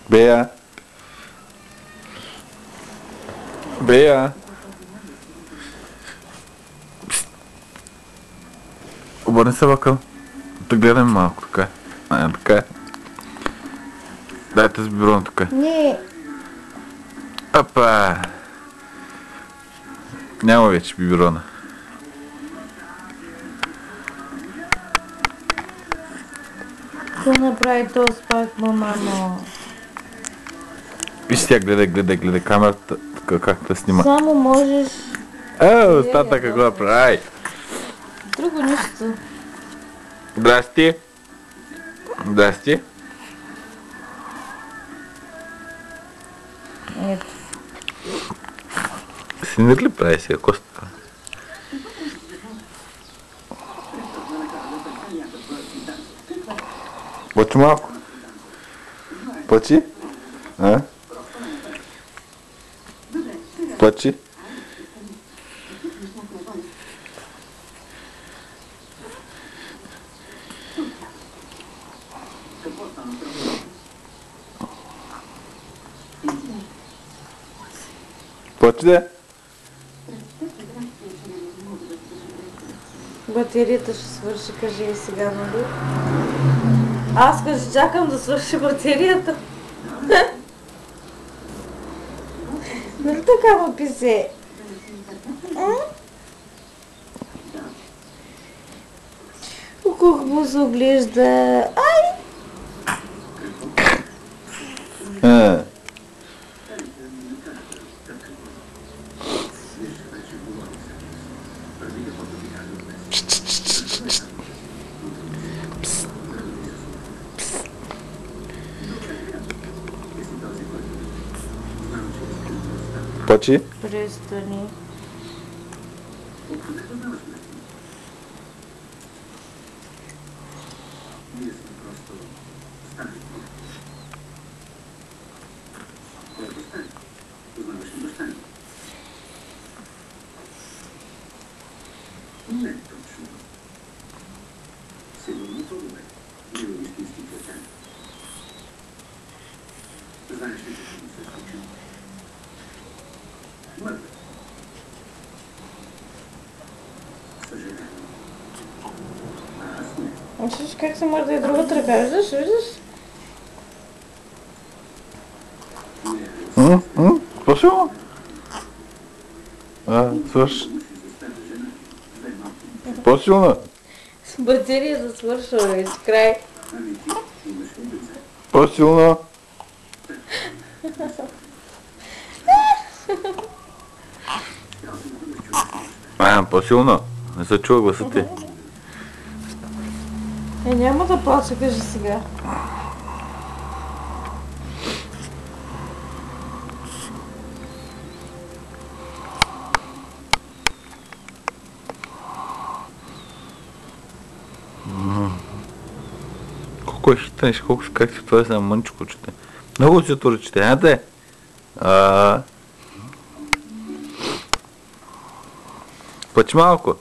Бея! Бея! Обърни се, Бакъл. Да гледаме малко, така. Така. Дайте с бюрона, така. Не. Апа! Няма вече биберона. Какво направи този пак, мамо? Виж сега, гледай камерата, как да снима. Само можеш... Остата какво да прави? Друго нищо. Здрасти. Здрасти. Ето. Синир ли прави сега, Коста? Плачи малко. Плачи? А? Плачи? Плачи де? Батерията ще свърши, кажи и сега, нали? Аз кажи, чакам да свърши батерията. Нали така му писе? Колко хубаво се оглежда. Ай! Плачи? Престани. Не точно. Сигурно по-добре. Бил истински плетен. Знаеш ли какво ми се случило? Мъртв. Съжалявам. Аз не. Виждаш как се мърда и другата ръка, виждаш? По-силно? Свърш. По-силно? С батерията свършва вече, край. По-силно? По-силно? Не се чува гласа ти. Няма да плача, кажи сега. Колко е хитън, колко как си това е за мънчко чете. Много си тури чете, айде! Плачи малко.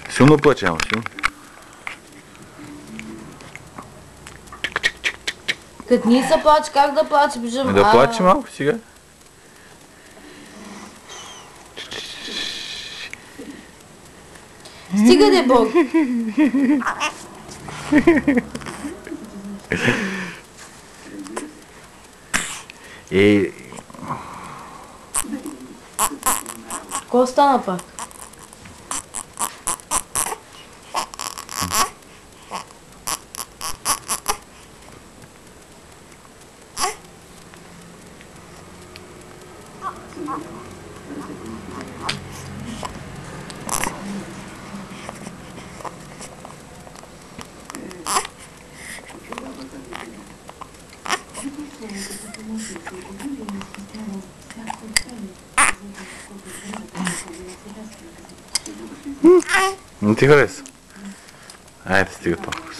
Силно плачи, ама силно. Като ни се плаче, как да плаче? Бежам. Да плачи малко сега. Стига де Бог! Какво стана пак? Не ти хареса? Айде, стига толкова.